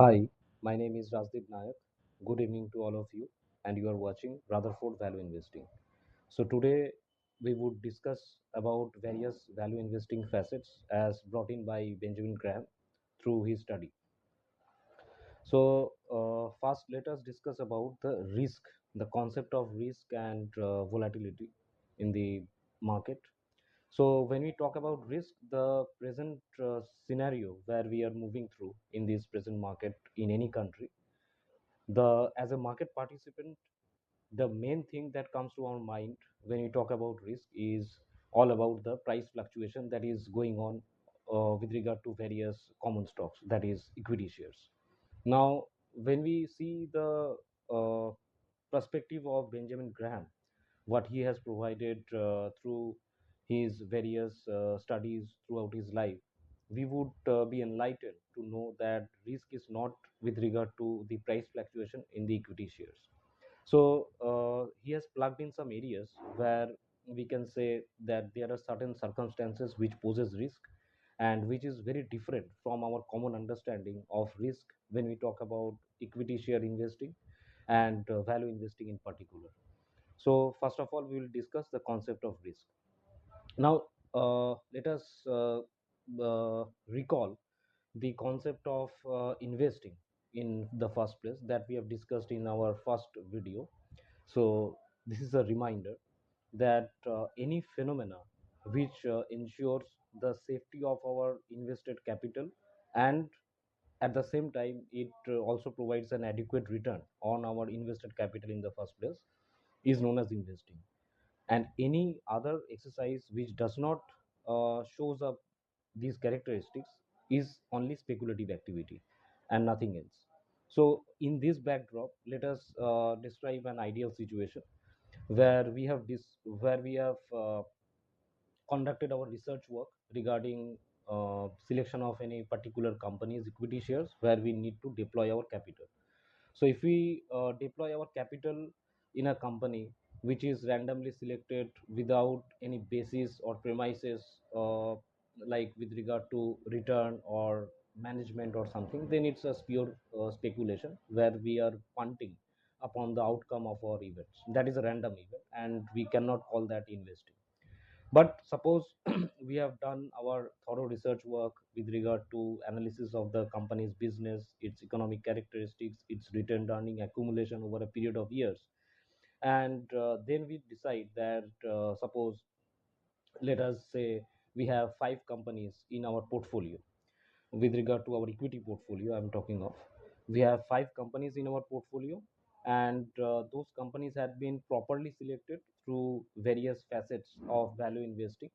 Hi, my name is Rajdeep Nayak. Good evening to all of you, and you are watching Rutherford Value Investing. So today we would discuss about various value investing facets as brought in by Benjamin Graham through his study. So first, let us discuss about the risk, the concept of risk and volatility in the market. So when we talk about risk, the present scenario where we are moving through in this present market in any country, the as a market participant, the main thing that comes to our mind when we talk about risk is all about the price fluctuation that is going on with regard to various common stocks, that is equity shares. Now when we see the uh, perspective of Benjamin Graham, what he has provided through his various studies throughout his life, we would be enlightened to know that risk is not with regard to the price fluctuation in the equity shares. So he has plugged in some areas where we can say that there are certain circumstances which poses risk and which is very different from our common understanding of risk when we talk about equity share investing and value investing in particular. So first of all, we will discuss the concept of risk. Now, let us recall the concept of investing in the first place that we have discussed in our first video. So this is a reminder that any phenomena which ensures the safety of our invested capital, and at the same time it also provides an adequate return on our invested capital in the first place, is known as investing. And any other exercise which does not shows up these characteristics is only speculative activity and nothing else. So in this backdrop, let us describe an ideal situation where we have conducted our research work regarding selection of any particular company's equity shares where we need to deploy our capital. So if we deploy our capital in a company which is randomly selected without any basis or premises, like with regard to return or management or something, then it's a pure speculation where we are punting upon the outcome of our events. That is a random event, and we cannot call that investing. But suppose we have done our thorough research work with regard to analysis of the company's business, its economic characteristics, its return earning accumulation over a period of years, and then we decide that suppose, let us say, we have five companies in our portfolio. With regard to our equity portfolio, I'm talking of, we have five companies in our portfolio, and those companies have been properly selected through various facets of value investing.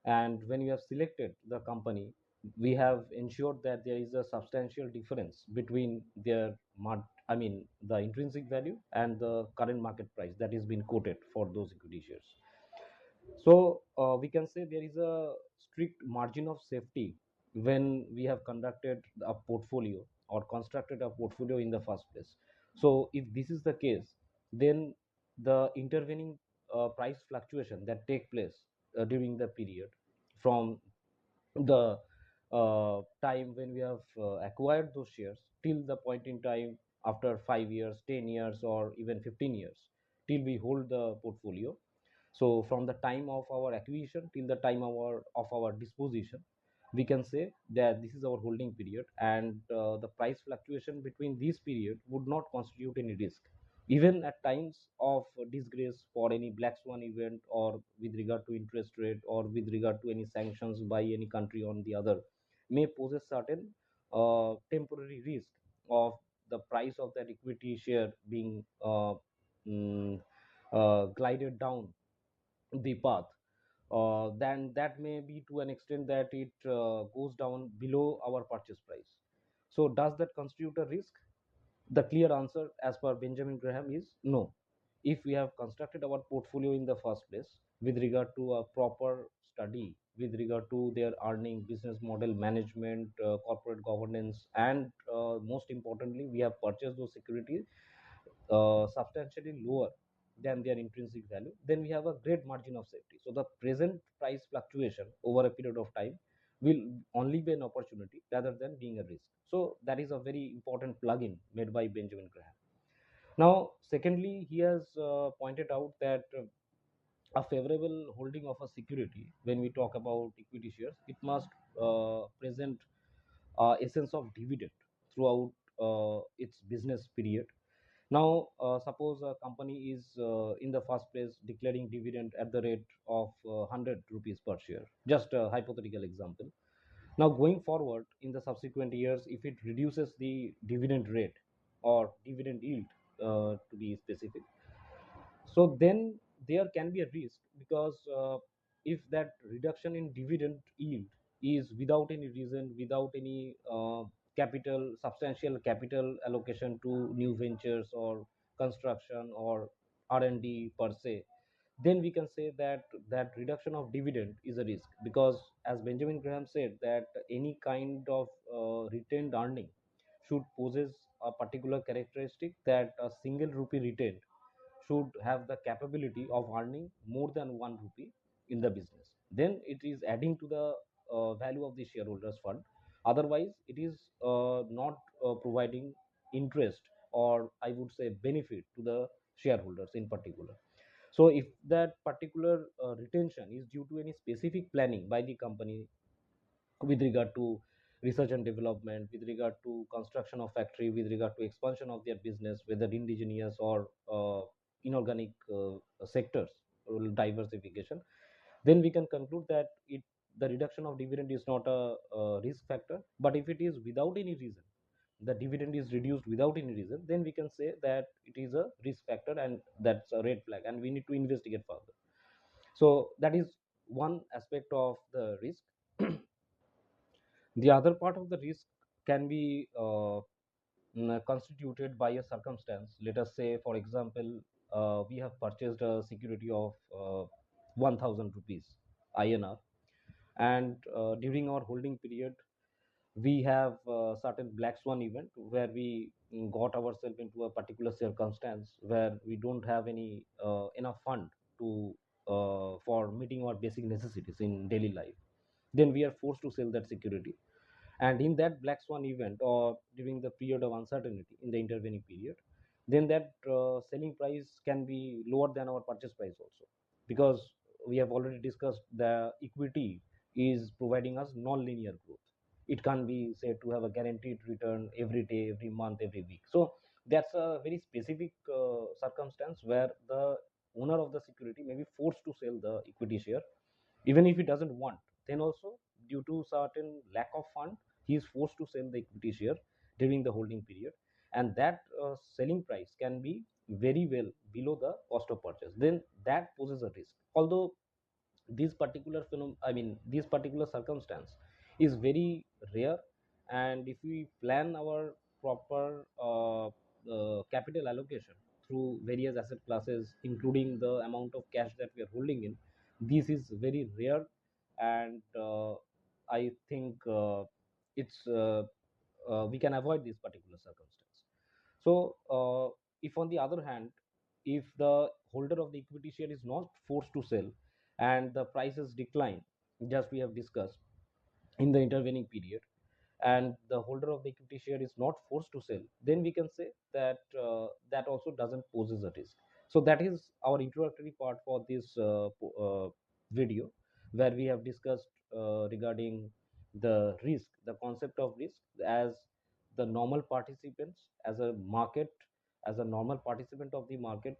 And when we have selected the company, we have ensured that there is a substantial difference between their the intrinsic value and the current market price that is being quoted for those equity shares. So we can say there is a strict margin of safety when we have conducted a portfolio or constructed a portfolio in the first place. So if this is the case, then the intervening price fluctuation that take place during the period from the time when we have acquired those shares till the point in time after 5 years, 10 years, or even 15 years, till we hold the portfolio. So from the time of our acquisition till the time of our disposition, we can say that this is our holding period, and the price fluctuation between this period would not constitute any risk. Even at times of disgrace for any black swan event, or with regard to interest rate, or with regard to any sanctions by any country on the other, may pose a certain temporary risk of the price of that equity share being mm, glided down the path, then that may be to an extent that it goes down below our purchase price. So does that constitute a risk? The clear answer as per Benjamin Graham is no. If we have constructed our portfolio in the first place with regard to a proper study with regard to their earning, business model, management, corporate governance, and most importantly, we have purchased those securities substantially lower than their intrinsic value, then we have a great margin of safety. So the present price fluctuation over a period of time will only be an opportunity rather than being a risk. So that is a very important plugin made by Benjamin Graham. Now, secondly, he has pointed out that a favorable holding of a security, when we talk about equity shares, it must present essence of dividend throughout its business period. Now, suppose a company is in the first place declaring dividend at the rate of 100 rupees per share, just a hypothetical example. Now, going forward in the subsequent years, if it reduces the dividend rate or dividend yield, to be specific, so then there can be a risk, because if that reduction in dividend yield is without any reason, without any substantial capital allocation to new ventures or construction or R&D per se, then we can say that that reduction of dividend is a risk, because as Benjamin Graham said, that any kind of retained earning should possess a particular characteristic, that a single rupee retained should have the capability of earning more than 1 rupee in the business. Then it is adding to the value of the shareholders fund. Otherwise it is not providing interest, or I would say benefit, to the shareholders in particular. So if that particular retention is due to any specific planning by the company with regard to research and development, with regard to construction of factory, with regard to expansion of their business, whether indigenous or inorganic sectors, diversification, then we can conclude that the reduction of dividend is not a risk factor. But if it is without any reason, the dividend is reduced without any reason, then we can say that it is a risk factor, and that's a red flag, and we need to investigate further. So that is one aspect of the risk. The other part of the risk can be constituted by a circumstance. Let us say, for example, we have purchased a security of 1000 rupees INR, and during our holding period, we have certain black swan event where we got ourselves into a particular circumstance where we don't have any enough fund to for meeting our basic necessities in daily life. Then we are forced to sell that security, and in that black swan event, or during the period of uncertainty in the intervening period, then that selling price can be lower than our purchase price also, because we have already discussed the equity is providing us non-linear growth. It can't be said to have a guaranteed return every day, every month, every week. So that's a very specific circumstance where the owner of the security may be forced to sell the equity share, even if he doesn't want. Then also, due to certain lack of fund, he is forced to sell the equity share during the holding period, and that selling price can be very well below the cost of purchase. Then that poses a risk. Although this particular this particular circumstance is very rare, and if we plan our proper capital allocation through various asset classes, including the amount of cash that we are holding in, this is very rare. And I think it's we can avoid this particular circumstance. So, if on the other hand, if the holder of the equity share is not forced to sell and the prices decline, just we have discussed in the intervening period, and the holder of the equity share is not forced to sell, then we can say that that also doesn't poses a risk. So that is our introductory part for this video, where we have discussed regarding the risk, the concept of risk, as the normal participants, as a market, as a normal participant of the market,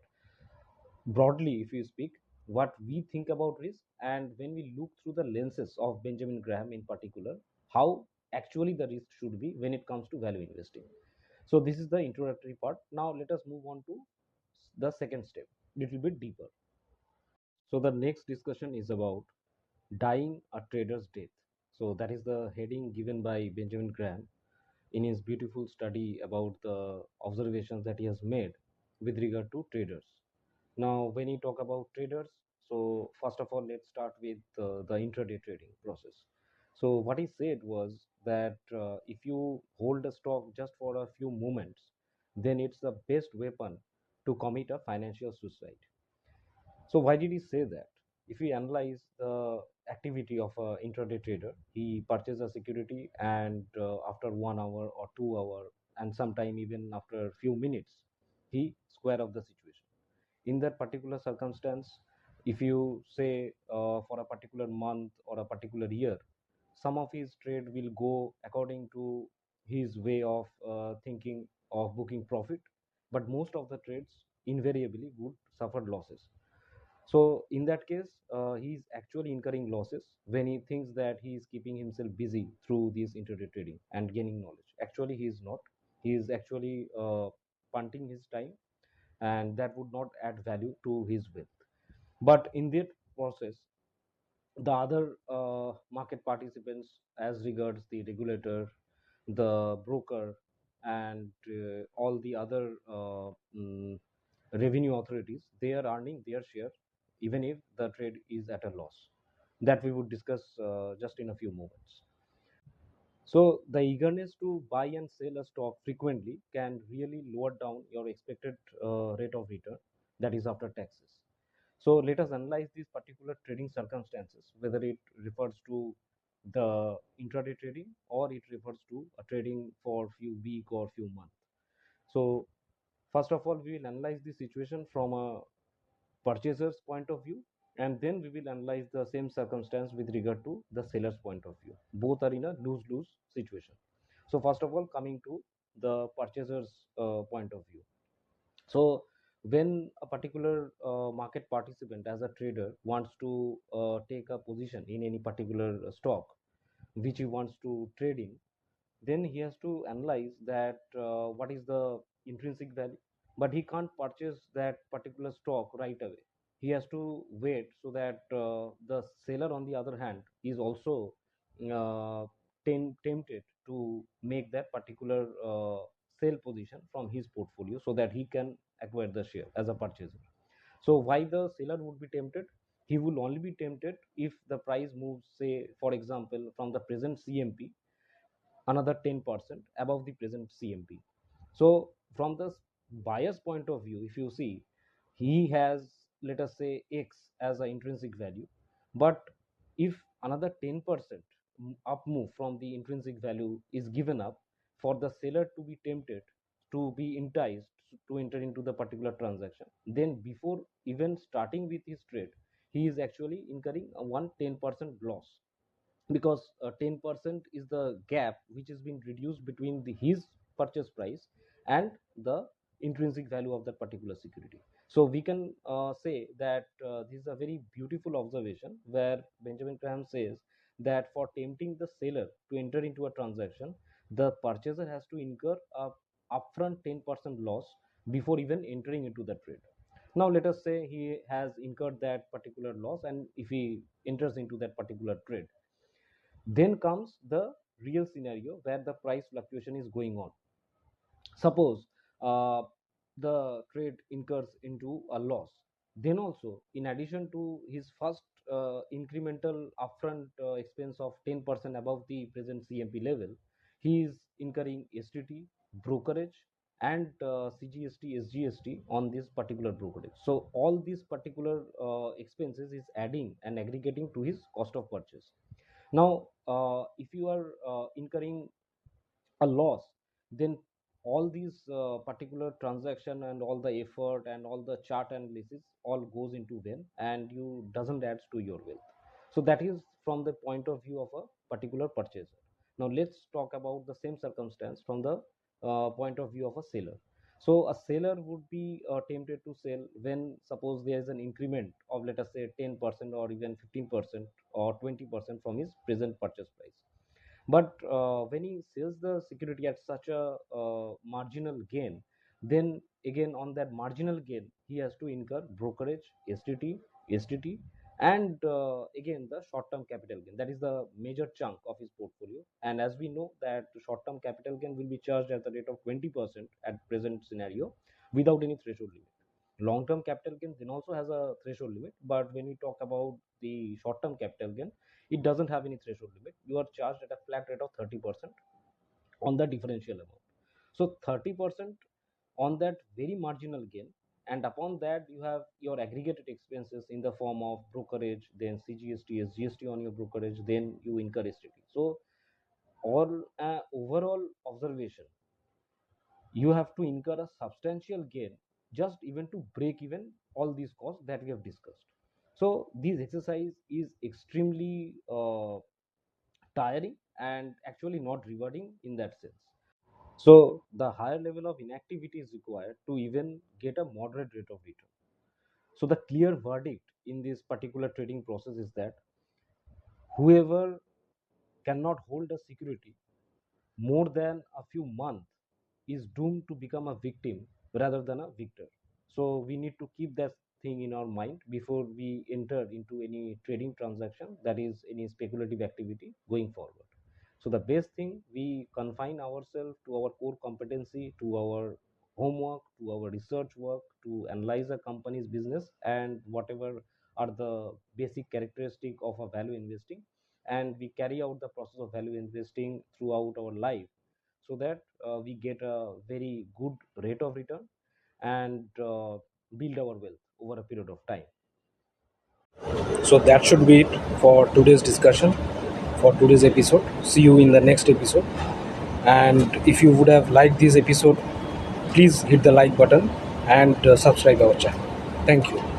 broadly if you speak, what we think about risk, and when we look through the lenses of Benjamin Graham in particular, how actually the risk should be when it comes to value investing. So this is the introductory part. Now let us move on to the second step, little bit deeper. So the next discussion is about dying a trader's death. So that is the heading given by Benjamin Graham in his beautiful study about the observations that he has made with regard to traders. Now, when you talk about traders, so first of all, let's start with the intraday trading process. So what he said was that if you hold a stock just for a few moments, then it's the best weapon to commit a financial suicide. So why did he say that? If we analyze the activity of a intraday trader. He purchases a security, and after 1 hour or 2 hour, and sometime even after a few minutes, he square up the situation. In that particular circumstance, if you say for a particular month or a particular year, some of his trade will go according to his way of thinking of booking profit, but most of the trades invariably would suffer losses. So in that case, he is actually incurring losses when he thinks that he is keeping himself busy through this intraday trading and gaining knowledge. Actually, he is not. He is actually punting his time, and that would not add value to his wealth. But in that process, the other market participants, as regards the regulator, the broker, and all the other revenue authorities, they are earning their share even if the trade is at a loss. That we would discuss just in a few moments. So the eagerness to buy and sell a stock frequently can really lower down your expected rate of return, that is after taxes. So let us analyze these particular trading circumstances, whether it refers to the intraday trading or it refers to a trading for few week or few months. So first of all, we will analyze the situation from a purchaser's point of view, and then we will analyze the same circumstance with regard to the seller's point of view. Both are in a lose-lose situation. So first of all, coming to the purchaser's point of view. So when a particular market participant as a trader wants to take a position in any particular stock which he wants to trade in, then he has to analyze that what is the intrinsic value. But he can't purchase that particular stock right away. He has to wait so that the seller on the other hand is also uh, tempted to make that particular sell position from his portfolio so that he can acquire the share as a purchaser. So why the seller would be tempted? He will only be tempted if the price moves, say for example, from the present CMP another 10% above the present CMP. So from the buyer's point of view, if you see, he has, let us say, X as an intrinsic value, but if another 10% up move from the intrinsic value is given up for the seller to be tempted, to be enticed to enter into the particular transaction, then before even starting with his trade, he is actually incurring a 110% loss, because 10% is the gap which has been reduced between his purchase price and the intrinsic value of that particular security. So we can say that this is a very beautiful observation where Benjamin Graham says that for tempting the seller to enter into a transaction, the purchaser has to incur a upfront 10% loss before even entering into the trade. Now let us say he has incurred that particular loss, and if he enters into that particular trade, then comes the real scenario where the price fluctuation is going on. Suppose the trade incurs into a loss, then also in addition to his first incremental upfront expense of 10% above the present CMP level, he is incurring STT, brokerage, and CGST, SGST on this particular brokerage. So all these particular expenses is adding and aggregating to his cost of purchase. Now if you are incurring a loss, then all these particular transaction and all the effort and all the chart analysis all goes into vain, and you doesn't add to your wealth. So that is from the point of view of a particular purchaser. Now let's talk about the same circumstance from the point of view of a seller. So a seller would be tempted to sell when suppose there is an increment of, let us say, 10% or even 15% or 20% from his present purchase price. But when he sells the security at such a marginal gain, then again on that marginal gain he has to incur brokerage, STT, and again the short term capital gain. That is the major chunk of his portfolio, and as we know that short term capital gain will be charged at the rate of 20% at present scenario without any threshold limit. Long term capital gain then also has a threshold limit, but when we talk about the short term capital gain, it doesn't have any threshold limit. You are charged at a flat rate of 30% on the differential amount. So 30% on that very marginal gain, and upon that you have your aggregated expenses in the form of brokerage, then CGST, SGST on your brokerage, then you incur STT. So all overall observation, you have to incur a substantial gain just even to break even all these costs that we have discussed. So this exercise is extremely tiring and actually not rewarding in that sense. So the higher level of inactivity is required to even get a moderate rate of return. So the clear verdict in this particular trading process is that whoever cannot hold a security more than a few months is doomed to become a victim rather than a victor. So we need to keep that thing in our mind before we enter into any trading transaction, that is any speculative activity going forward. So the best thing, we confine ourselves to our core competency, to our homework, to our research work, to analyze a company's business and whatever are the basic characteristic of a value investing, and we carry out the process of value investing throughout our life, so that we get a very good rate of return and build our wealth over a period of time. So that should be it for today's discussion, for today's episode. See you in the next episode. And if you would have liked this episode, please hit the like button and subscribe our channel. Thank you.